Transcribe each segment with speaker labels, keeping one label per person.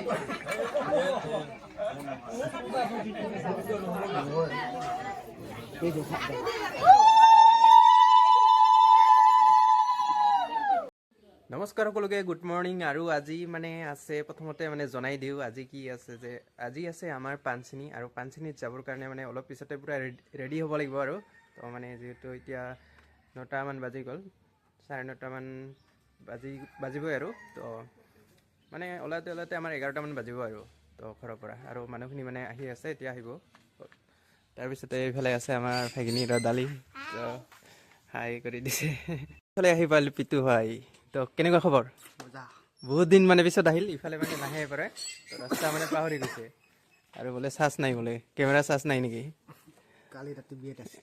Speaker 1: নমস্কাৰ সকলোকে good morning. আৰু আজি মানে আছে প্ৰথমতে মানে জনাই দিওঁ আজি কি আছে যে আজি আছে আমাৰ পাণচিনি। আৰু পাণচিনিত যাবৰ কাৰণে মানে অলপ পিছতে পূৰা ৰেডি হ'ব লাগিব। আৰু তো মানে যিহেতু এতিয়া 9টামান বাজি গ'ল, 9:30মান বাজিবই আৰু তো মানে ওলাওঁতে আমাৰ 11টামান বাজিব আৰু তো ঘৰৰ পৰা। আৰু মানুহখিনি মানে আহি আছে, এতিয়া আহিব। তাৰপিছতে এইফালে আছে আমাৰ ভাগিনী ৰদালি, তো হাই কৰি দিছে। এইফালে আহি পালোঁ পিতু ভাই। তো কেনেকুৱা খবৰ? বহুত দিন মানে পিছত আহিল, ইফালে মানে নাহে পাৰে। তো ৰাস্তা মানে পাহৰি গৈছে। আৰু বোলে চাৰ্জ নাই, বোলে কেমেৰা চাৰ্জ নাই নেকি?
Speaker 2: কালি ৰাতি বিয়াত আছে,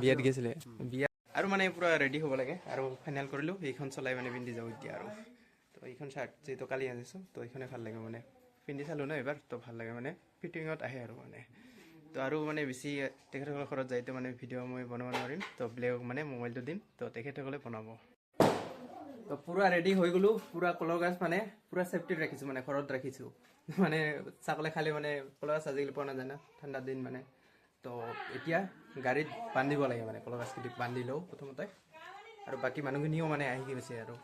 Speaker 1: বিয়াত গৈছিলে। বিয়া আৰু মানে পূৰা ৰেডি হ'ব লাগে। আৰু ফাইনেল কৰিলোঁ, এইখন চলাই মানে পিন্ধি যাওঁ এতিয়া। আৰু তো এইখন চাৰ্ট যিহেতু কালি আনিছোঁ, তো এইখনে ভাল লাগে মানে পিন্ধি চালোঁ ন এইবাৰ, তো ভাল লাগে মানে ফিটিঙত আহে আৰু মানে। তো আৰু মানে বেছি তেখেতসকলৰ ঘৰত যাইতো মানে ভিডিঅ' মই বনাব নোৱাৰিম, তো বেলেগক মানে মোবাইলটো দিম, তো তেখেতসকলে বনাব। তো পূৰা ৰেডি হৈ গ'লোঁ, পূৰা কলৰ গাছ মানে পূৰা ছেফটিত ৰাখিছোঁ, মানে ঘৰত ৰাখিছোঁ। মানে ছাগলী খালে মানে কলৰ গাছ আজিকালি পোৱা নাযায় না, ঠাণ্ডা দিন মানে। তো এতিয়া গাড়ীত বান্ধিব লাগে, মানে কলৰ গাছকেইটি বান্ধি লওঁ প্ৰথমতে। আৰু বাকী মানুহখিনিও মানে আহি গৈছে, আৰু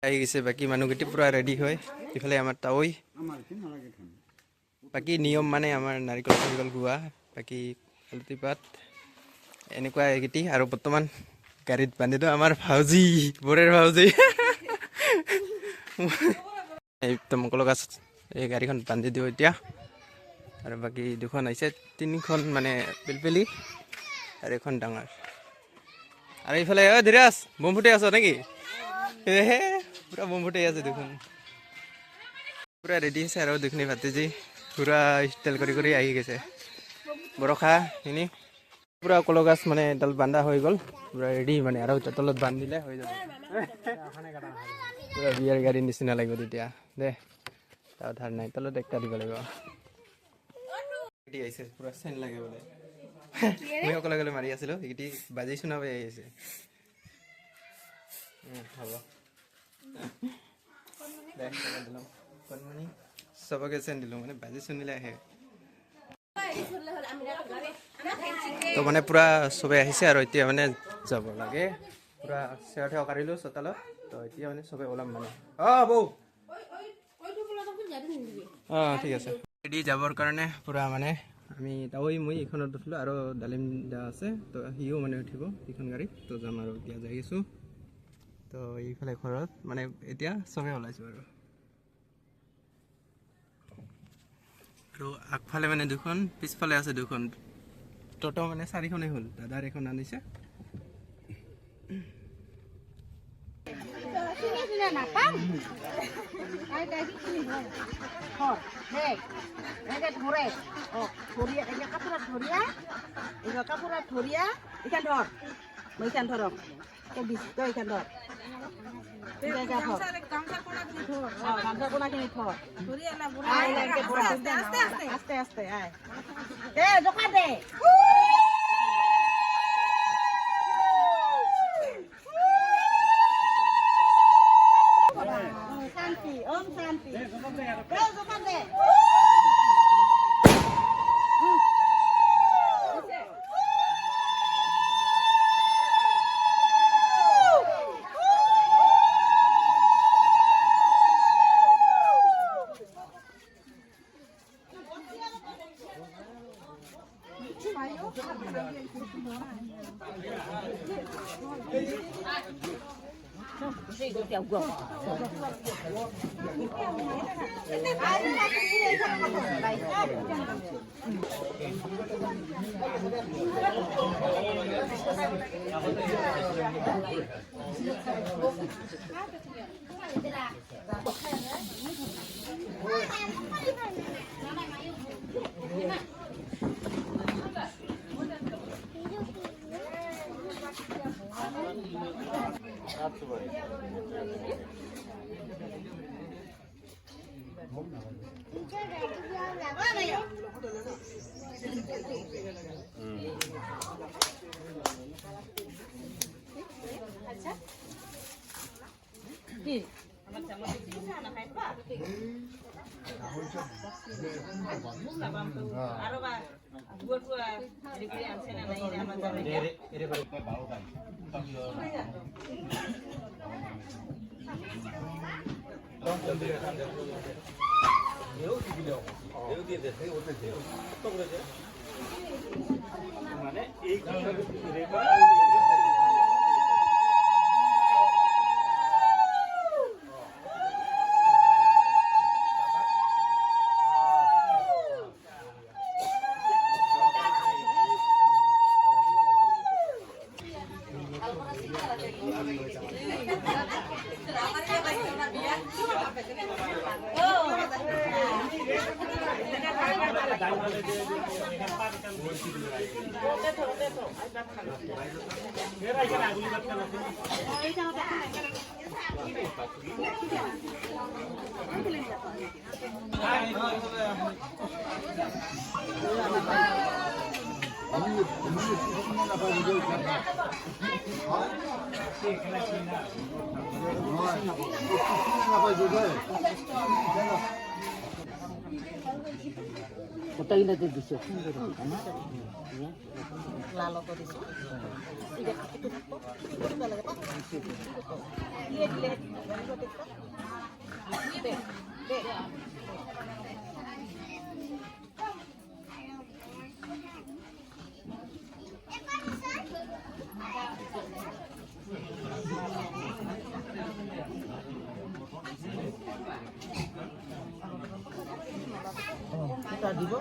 Speaker 1: আহি গৈছে বাকী মানুহকেইটি পূৰা ৰেডি হয়। ইফালে আমাৰ তাৱৈ বাকী নিয়ম মানে আমাৰ নাৰিকল চাৰিকল গোৱা, বাকী হালধি পাত এনেকুৱা এইকেইটি। আৰু বৰ্তমান গাড়ীত বান্ধিলোঁ আমাৰ ভাউজি, বৰেৰ ভাউজি। এই কলৰ গাছ এই গাড়ীখন বান্ধি দিওঁ এতিয়া। আৰু বাকী দুখন আহিছে, 3খন মানে পিলপিলি আৰু এখন ডাঙৰ। আৰু এইফালে ধীৰাজ বম ফুটাই আছ নেকি? পূৰা বম ফুটাই আছে দুখন, পূৰা ৰেডি আছে। আৰু দুখনি ভাতিজি পূৰা ষ্টাইল কৰি কৰি আহি গৈছে। বৰষাখিনি পূৰা কলৰ গাছ মানে এডাল বান্ধা হৈ গ'ল, পূৰা ৰেডি মানে। আৰু তলত বান্ধিলে হৈ যাব, পূৰা বিয়াৰ গাড়ীৰ নিচিনা লাগিব তেতিয়া। দে তাৰ ধাৰ নাই, তলত একটা দিব লাগিব। আহিছে পূৰা চেন লাগে বোলে। মই অকলে অকলে মাৰি আছিলোঁ, সেইকেইটি বাজি শুনা পাই আহিছে। হ'ব দে দিলোঁ কণমানি চবকে চেন দিলোঁ, মানে বাজি শুনিলে আহে। তো মানে পূৰা চবেই আহিছে, আৰু এতিয়া মানে যাব লাগে। পূৰা চেৱা ঠেৱা কাঢ়িলোঁ চোতালত, তো এতিয়া মানে চবেই ওলাম মানে। বৌ ঠিক আছে। ৰেডি যাবৰ কাৰণে পূৰা মানে আমি তাৱৈ মই এইখনত উঠিলোঁ, আৰু ডালিম দা আছে, তো সিও মানে উঠিব এইখন গাড়ীত। তো যাম আৰু এতিয়া যাই আছোঁ। তো এইফালে ঘৰত মানে এতিয়া চবেই ওলাইছোঁ। আৰু আগফালে মানে দুখন, পিছফালে আছে দুখন। টোটো মানে 4খনেই হ'ল, দাদাৰ এখন আনিছে।
Speaker 3: গোটেইকেইটাতে দিছোঁ
Speaker 4: লালতো দিছোঁ
Speaker 3: দিব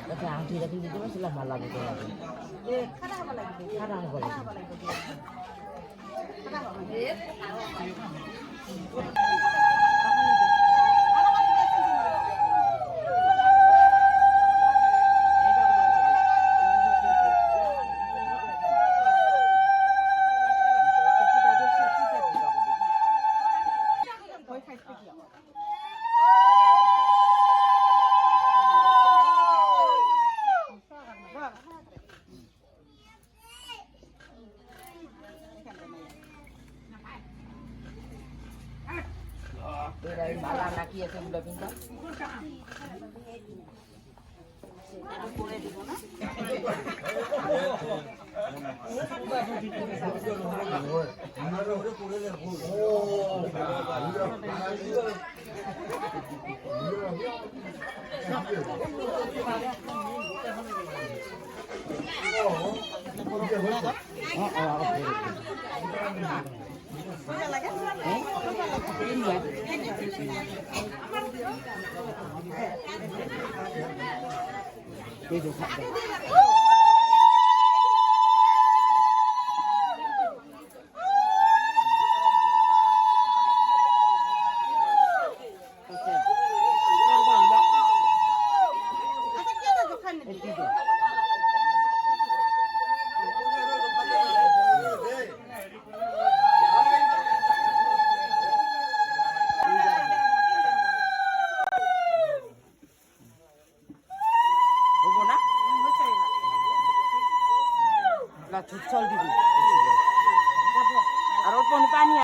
Speaker 3: তাতে আঠি ৰাখি দিব চিলা মালা দিব লাগে
Speaker 4: খাৰা হ'ব লাগিব
Speaker 3: খাৰা হ'ব লাগে মালা নাকি আছে বুলা পিন্ধা চল দিবি আর কোন পানি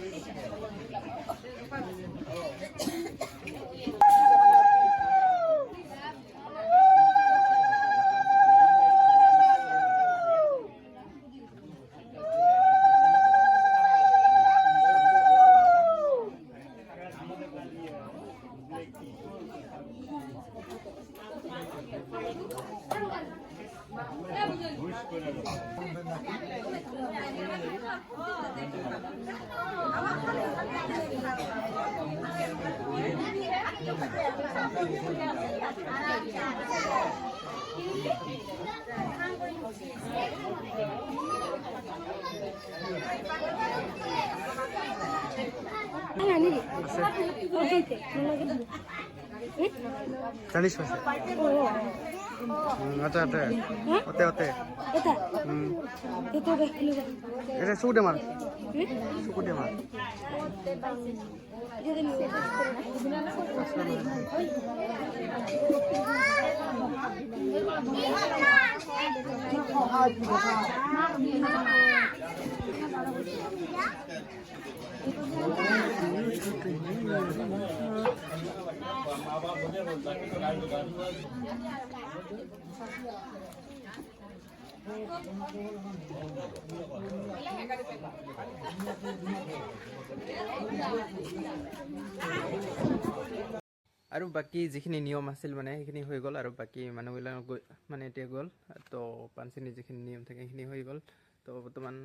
Speaker 1: चालीस पैसे अच्छा अच्छा होते होते এটা সুদে মার সুদে মার আৰু বাকী যিখিনি নিয়ম আছিল মানে সেইখিনি হৈ গ'ল আৰু বাকী মানুহবিলাক মানে এতিয়া গ'ল তো পাণচিনি যিখিনি নিয়ম থাকে সেইখিনি হৈ গ'ল তো বৰ্তমান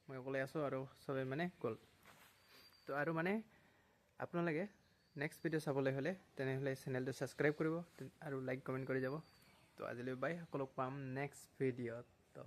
Speaker 1: মই অকলে আছোঁ আৰু চবে মানে গ'ল তো আৰু মানে আপোনালোকে নেক্সট ভিডিঅ' চাবলৈ হ'লে তেনেহ'লে চেনেলটো ছাবস্ক্ৰাইব কৰিব আৰু লাইক কমেণ্ট কৰি যাব তো আজিলৈ বাই সকলোক পাম নেক্সট ভিডিঅ'ত তো